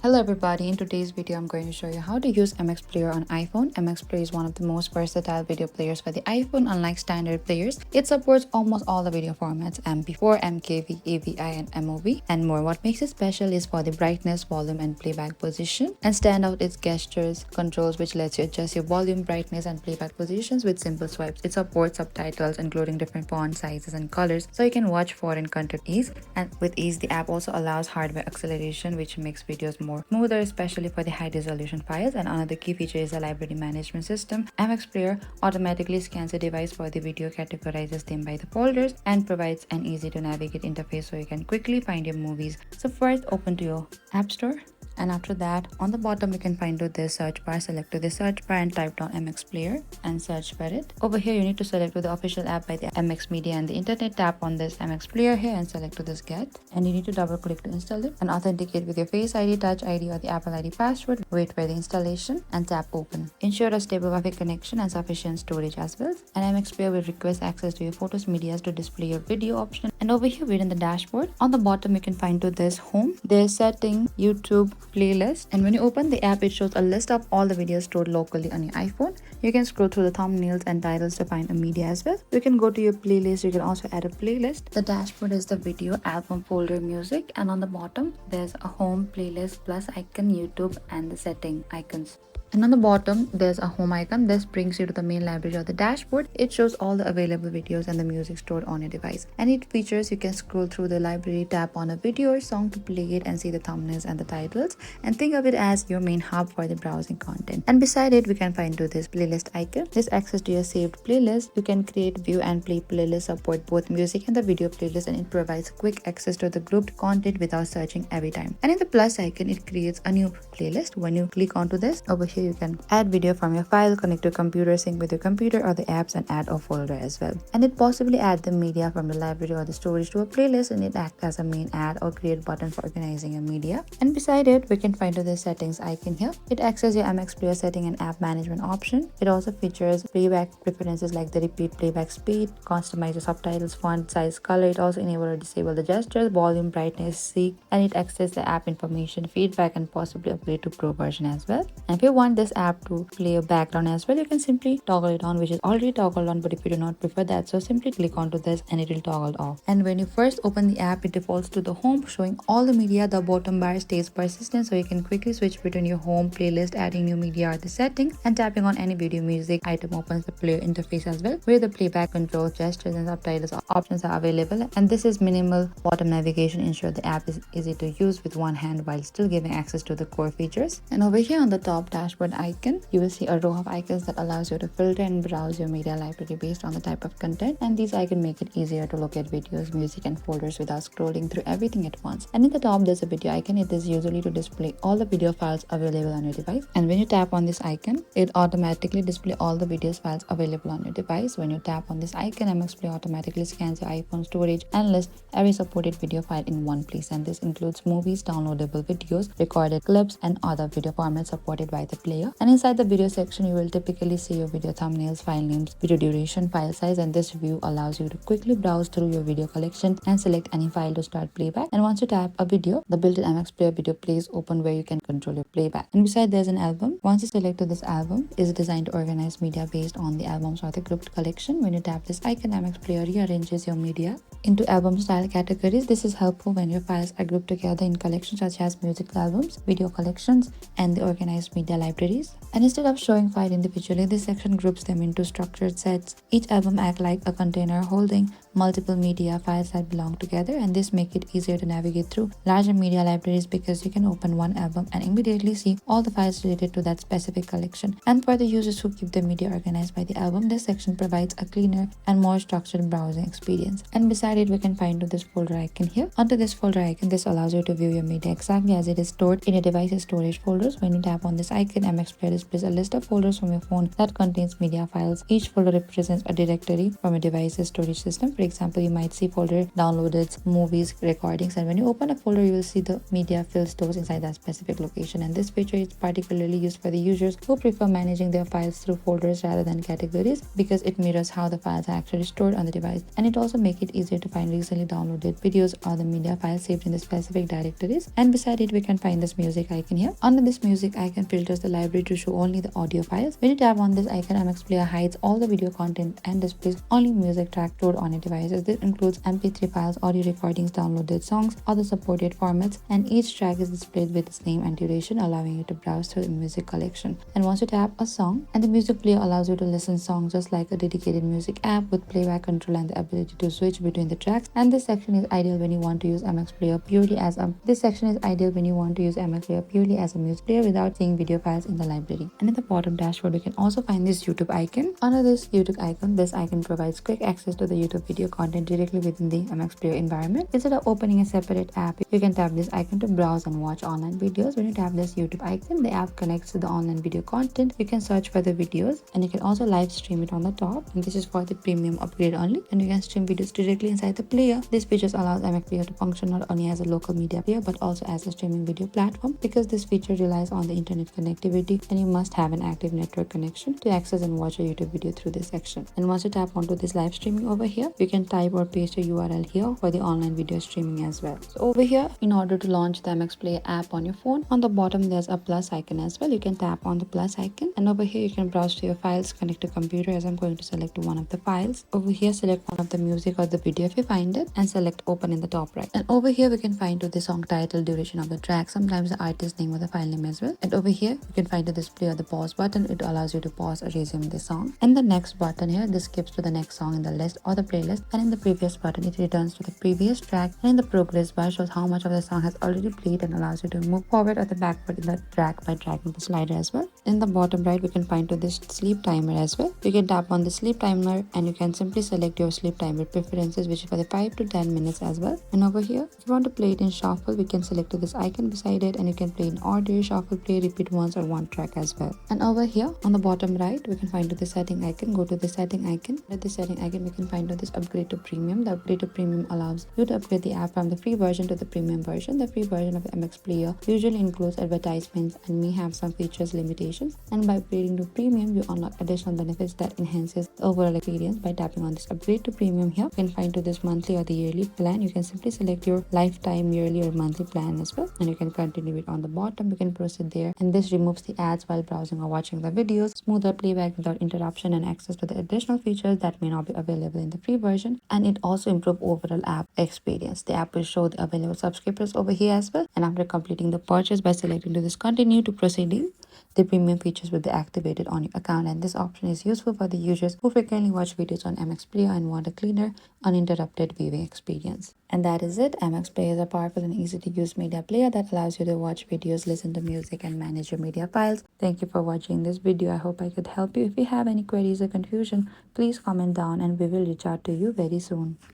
Hello everybody, in today's video I'm going to show you how to use MX Player on iPhone. MX Player is one of the most versatile video players for the iPhone. Unlike standard players, it supports almost all the video formats: MP4, MKV, AVI and MOV and more. What makes it special is for the brightness, volume and playback position, and stand out its gestures controls, which lets you adjust your volume, brightness and playback positions with simple swipes. It supports subtitles including different font sizes and colors, so you can watch foreign content with ease. The app also allows hardware acceleration, which makes videos more smoother, especially for the high resolution files. And another key feature is a library management system. MX Player automatically scans a device for the video, categorizes them by the folders, and provides an easy to navigate interface so you can quickly find your movies. So first, open to your App Store. And after that, on the bottom you can find the search bar. Select to the search bar and type down MX Player and search for it. Over here you need to select to the official app by the MX Media and the internet. Tap on this MX Player here and select to this get, and you need to double click to install it and authenticate with your Face ID, Touch ID or the Apple ID password. Wait for the installation and tap open. Ensure a stable Wi-Fi connection and sufficient storage as well. And MX Player will request access to your photos, medias to display your video option. And over here within the dashboard, on the bottom you can find to this home, there's setting, YouTube, playlist, and when you open the app it shows a list of all the videos stored locally on your iPhone. You can scroll through the thumbnails and titles to find a media as well. You can go to your playlist. You can also add a playlist. The dashboard is the video, album, folder, music, and on the bottom there's a home, playlist, plus icon, YouTube and the setting icons. And on the bottom there's a home icon. This brings you to the main library or the dashboard. It shows all the available videos and the music stored on your device, and it features you can scroll through the library, tap on a video or song to play it and see the thumbnails and the titles, and think of it as your main hub for the browsing content. And beside it we can find to this playlist icon. This access to your saved playlist. You can create, view and play playlists, support both music and the video playlist, and it provides quick access to the grouped content without searching every time. And in the plus icon it creates a new playlist. When you click onto this, over here you can add video from your file, connect to computer, sync with your computer or the apps, and add a folder as well. And it possibly add the media from the library or the storage to a playlist, and it acts as a main add or create button for organizing your media. And beside it we can find to the settings icon here. It accesses your MX Player setting and app management option. It also features playback preferences like the repeat playback speed, customize the subtitles, font size, color. It also enable or disable the gestures, volume, brightness, seek, and it accesses the app information, feedback, and possibly upgrade to pro version as well. And if you want this app to play a background as well, you can simply toggle it on, which is already toggled on, but if you do not prefer that, so simply click onto this and it will toggle off. And when you first open the app, it defaults to the home, showing all the media. The bottom bar stays persistent, so you can quickly switch between your home, playlist, adding new media or the setting, and tapping on any video music item opens the player interface as well, where the playback control, gestures and subtitles options are available. And this is minimal bottom navigation, ensure the app is easy to use with one hand while still giving access to the core features. And over here on the top dashboard icon, you will see a row of icons that allows you to filter and browse your media library based on the type of content, and these icons make it easier to locate videos, music and folders without scrolling through everything at once. And in the top there's a video icon. It is usually to display all the video files available on your device, and when you tap on this icon it automatically displays all the videos files available on your device. When you tap on this icon, MX Player automatically scans your iPhone storage and lists every supported video file in one place, and this includes movies, downloadable videos, recorded clips and other video formats supported by the player. And inside the video section you will typically see your video thumbnails, file names, video duration, file size, and this view allows you to quickly browse through your video collection and select any file to start playback. And once you tap a video, the built-in MX Player video plays open, where you can control your playback. And beside there's an album. Once you select this album, is designed to organize media based on the albums or the grouped collection. When you tap this icon, MX Player rearranges your media into album style categories. This is helpful when your files are grouped together in collections such as music albums, video collections, and the organized media libraries. And instead of showing files individually, this section groups them into structured sets. Each album acts like a container holding multiple media files that belong together, and this makes it easier to navigate through larger media libraries because you can open one album and immediately see all the files related to that specific collection. And for the users who keep their media organized by the album, this section provides a cleaner and more structured browsing experience. And beside it we can find this folder icon here. Onto this folder icon, this allows you to view your media exactly as it is stored in your device's storage folders. When you tap on this icon, MX Player displays a list of folders from your phone that contains media files. Each folder represents a directory from a device's storage system. For example, you might see folder downloaded, movies, recordings, and when you open a folder, you will see the media file stores inside that specific location. And this feature is particularly used for the users who prefer managing their files through folders rather than categories because it mirrors how the files are actually stored on the device. And it also makes it easier to find recently downloaded videos or the media files saved in the specific directories. And beside it, we can find this music icon here. Under this music icon filters the library to show only the audio files. When you tap on this icon, MX Player hides all the video content and displays only music tracks stored on your devices. This includes MP3 files, audio recordings, downloaded songs, other supported formats, and each track is displayed with its name and duration, allowing you to browse through the music collection. And once you tap a song, and the music player allows you to listen songs just like a dedicated music app with playback control and the ability to switch between the tracks. And this section is ideal when you want to use MX Player purely as a music player without seeing video files in the library. And in the bottom dashboard, we can also find this YouTube icon. Under this YouTube icon, this icon provides quick access to the YouTube video content directly within the MX Player environment. Instead of opening a separate app, you can tap this icon to browse and watch online videos. When you tap this YouTube icon, the app connects to the online video content. You can search for the videos and you can also live stream it on the top. And this is for the premium upgrade only. And you can stream videos directly inside the player. This feature allows MX Player to function not only as a local media player but also as a streaming video platform because this feature relies on the internet connectivity and you must have an active network connection to access and watch a YouTube video through this section. And once you tap onto this live streaming over here, you can type or paste your URL here for the online video streaming as well. So over here, in order to launch the MX Player app on your phone, on the bottom there's a plus icon as well. You can tap on the plus icon and over here you can browse to your files, connect to computer. As I'm going to select one of the files. Over here, select one of the music or the video if you find it and select open in the top right. And over here we can find the song title, duration of the track, sometimes the artist name or the file name as well. And over here you can find the display or the pause button. It allows you to pause or resume the song. And the next button here, this skips to the next song in the list or the playlist. And in the previous button, it returns to the previous track. And in the progress bar shows how much of the song has already played and allows you to move forward or the backward in the track by dragging the slider as well. In the bottom right, we can find this sleep timer as well. You can tap on the sleep timer and you can simply select your sleep timer preferences, which is for the 5 to 10 minutes as well. And over here, if you want to play it in shuffle, we can select this icon beside it and you can play in order, shuffle, play, repeat once or one track as well. And over here on the bottom right, we can find the setting icon. Go to the setting icon. At the setting icon, we can find this upgrade to premium. The upgrade to premium allows you to upgrade the app from the free version to the premium version. The free version of the MX Player usually includes advertisements and may have some features limitations. And by upgrading to premium, you unlock additional benefits that enhances the overall experience. By tapping on this upgrade to premium here, you can find this monthly or the yearly plan. You can simply select your lifetime, yearly or monthly plan as well, and you can continue it on the bottom. You can proceed there, and this removes the ads while browsing or watching the videos, smoother playback without interruption, and access to the additional features that may not be available in the free version. And it also improves overall app experience. The app will show the available subscribers over here as well, and after completing the purchase by selecting this continue to proceeding, the premium features will be activated on your account. And this option is useful for the users who frequently watch videos on MX Player and want a cleaner, uninterrupted viewing experience. And that is it. MX Player is a powerful and easy to use media player that allows you to watch videos, listen to music, and manage your media files. Thank you for watching this video. I hope I could help you. If you have any queries or confusion, please comment down and we will reach out to you very soon.